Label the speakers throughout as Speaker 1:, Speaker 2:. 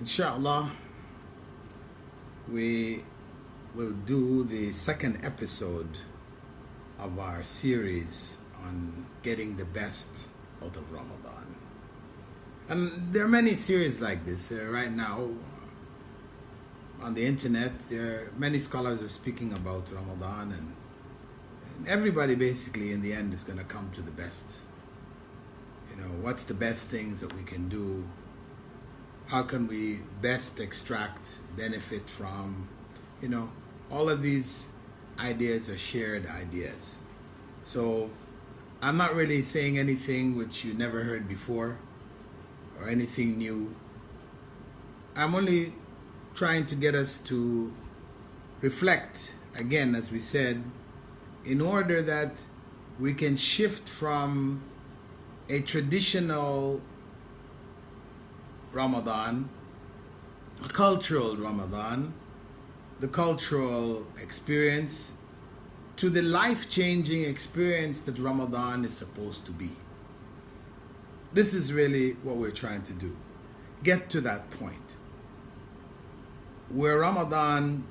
Speaker 1: Inshallah, we will do the second episode of our series on getting the best out of Ramadan. And there are many series like this. Right now, on the internet, there are many scholars are speaking about Ramadan, and everybody basically in the end is going to come to the best. What's the best things that we can do? How can we best extract benefit from, all of these ideas are shared ideas. So I'm not really saying anything which you never heard before or anything new. I'm only trying to get us to reflect, again, as we said, in order that we can shift from a traditional Ramadan, a cultural Ramadan, the cultural experience, to the life-changing experience that Ramadan is supposed to be. This is really what we're trying to do. Get to that point where Ramadan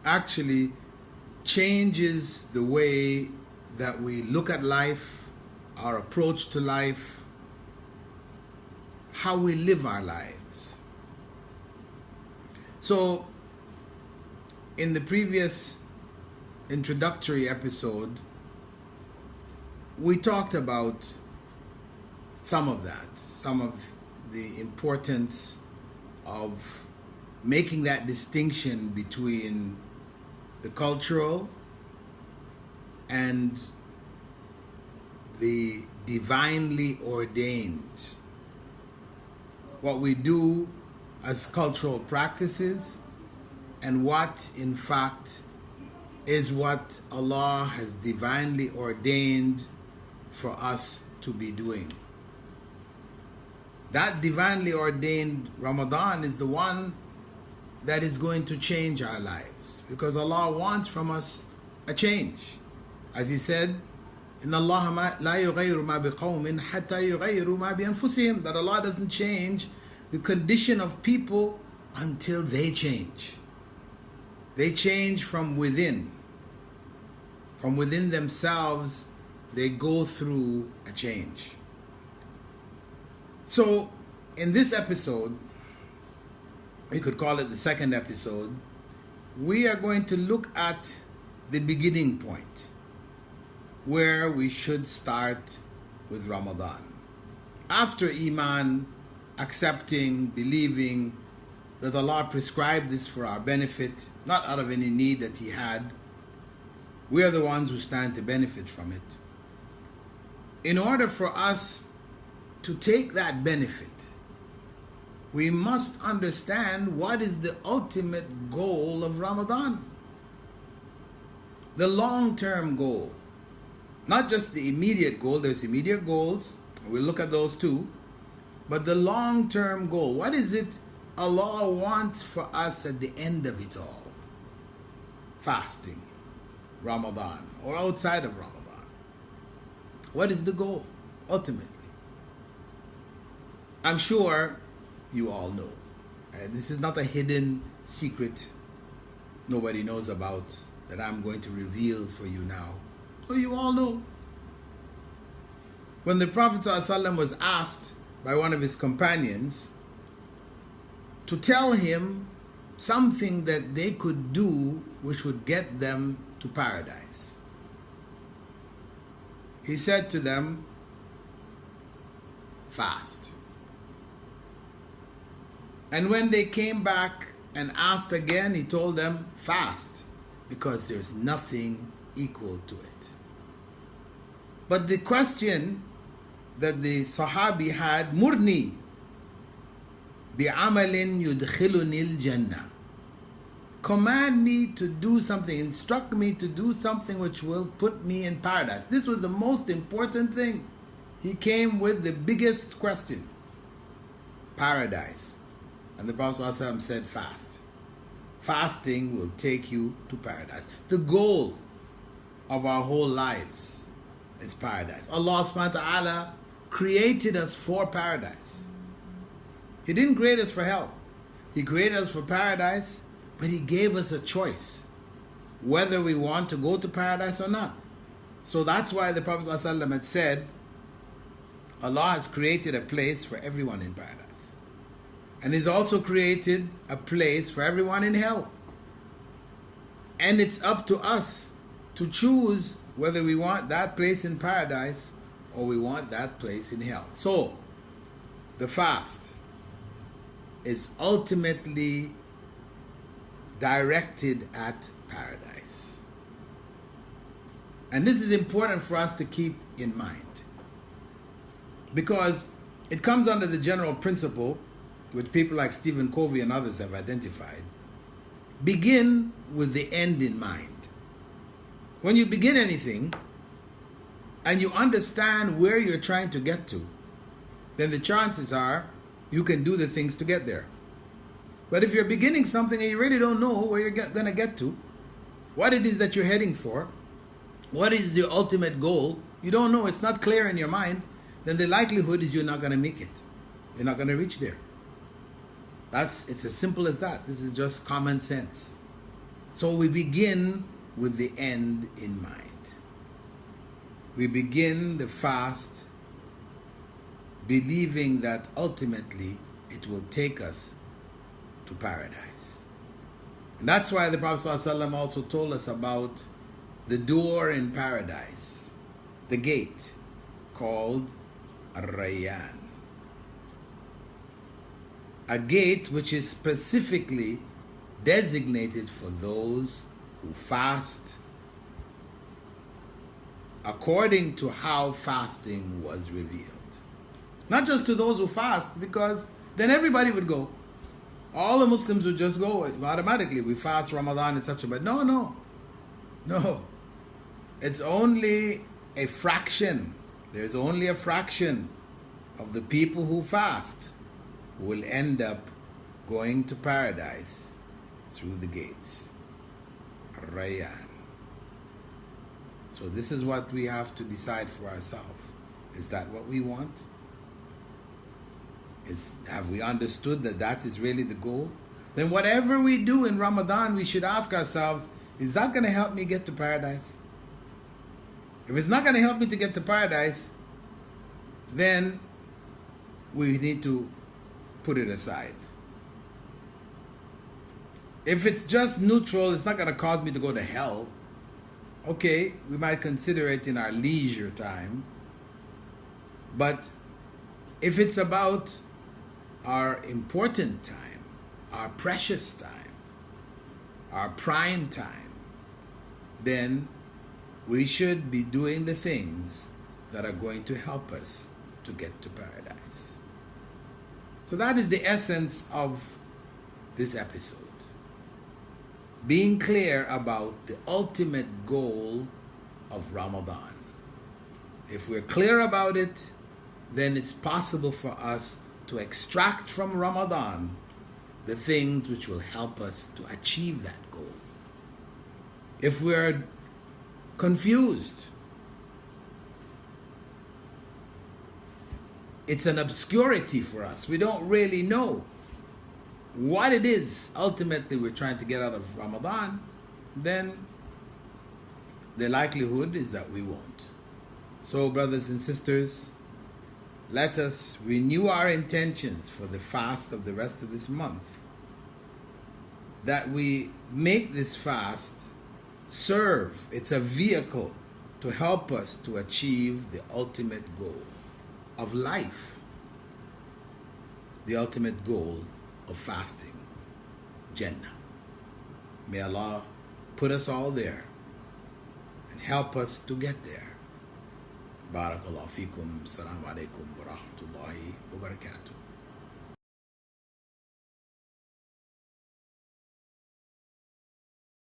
Speaker 1: actually changes the way that we look at life, our approach to life, how we live our lives. So, in the previous introductory episode, we talked about some of the importance of making that distinction between the cultural and the divinely ordained. What we do as cultural practices and what in fact is what Allah has divinely ordained for us to be doing. That divinely ordained Ramadan is the one that is going to change our lives, because Allah wants from us a change. As He said, إن الله لا يغير ما بقوم حتى يغيروا ما بأنفسهم, that Allah doesn't change the condition of people until they change. They change from within. From within themselves, they go through a change. So, in this episode, we could call it the second episode, we are going to look at the beginning point, where we should start with Ramadan. After Iman, accepting, believing that Allah prescribed this for our benefit, not out of any need that He had, we are the ones who stand to benefit from it. In order for us to take that benefit, we must understand what is the ultimate goal of Ramadan. The long-term goal. Not just the immediate goal. There's immediate goals. We'll look at those too. But the long-term goal. What is it Allah wants for us at the end of it all? Fasting, Ramadan, or outside of Ramadan. What is the goal, ultimately? I'm sure you all know. This is not a hidden secret nobody knows about that I'm going to reveal for you now. So you all know. When the Prophet ﷺ was asked by one of his companions to tell him something that they could do which would get them to paradise, he said to them, fast. And when they came back and asked again, he told them, fast, because there's nothing equal to it. But the question that the Sahabi had, Murni bi'amalin yudkhiluni al-jannah. Command me to do something, instruct me to do something which will put me in paradise. This was the most important thing. He came with the biggest question. Paradise. And the Prophet ﷺ said, fast. Fasting will take you to paradise. The goal of our whole lives is paradise. Allah subhanahu wa ta'ala created us for paradise. He didn't create us for hell. He created us for paradise, but He gave us a choice whether we want to go to paradise or not. So that's why the Prophet ﷺ had said, Allah has created a place for everyone in paradise. And He's also created a place for everyone in hell. And it's up to us to choose whether we want that place in paradise or we want that place in hell. So, the fast is ultimately directed at paradise. And this is important for us to keep in mind, because it comes under the general principle, which people like Stephen Covey and others have identified: begin with the end in mind. When you begin anything and you understand where you're trying to get to, then the chances are you can do the things to get there. But if you're beginning something and you really don't know where you're going to get to, what it is that you're heading for, what is the ultimate goal, you don't know, it's not clear in your mind, then the likelihood is you're not going to make it. You're not going to reach there. It's as simple as that. This is just common sense. So we begin with the end in mind. We begin the fast believing that ultimately it will take us to paradise. And that's why the Prophet ﷺ also told us about the door in paradise, the gate called Ar-Rayyan. A gate which is specifically designated for those who fast according to how fasting was revealed. Not just to those who fast, because then everybody would go. All the Muslims would just go automatically. We fast Ramadan, etc. But no. It's only a fraction. There's only a fraction of the people who fast who will end up going to paradise through the gates. Ar-Rayyan. So this is what we have to decide for ourselves. Is that what we want? Have we understood that that is really the goal? Then whatever we do in Ramadan, we should ask ourselves, is that going to help me get to paradise? If it's not going to help me to get to paradise, then we need to put it aside. If it's just neutral, it's not going to cause me to go to hell, okay, we might consider it in our leisure time. But if it's about our important time, our precious time, our prime time, then we should be doing the things that are going to help us to get to paradise. So that is the essence of this episode. Being clear about the ultimate goal of Ramadan. If we're clear about it, then it's possible for us to extract from Ramadan the things which will help us to achieve that goal. If we're confused, it's an obscurity for us. We don't really know what it is ultimately we're trying to get out of Ramadan, then the likelihood is that we won't. So, brothers and sisters, let us renew our intentions for the fast of the rest of this month, that we make this fast serve, it's a vehicle to help us to achieve the ultimate goal of life, the ultimate goal of fasting, Jannah. May Allah put us all there and help us to get there. Barakallahu feekum. Assalamu alaikum wa rahmatullahi wa barakatuh.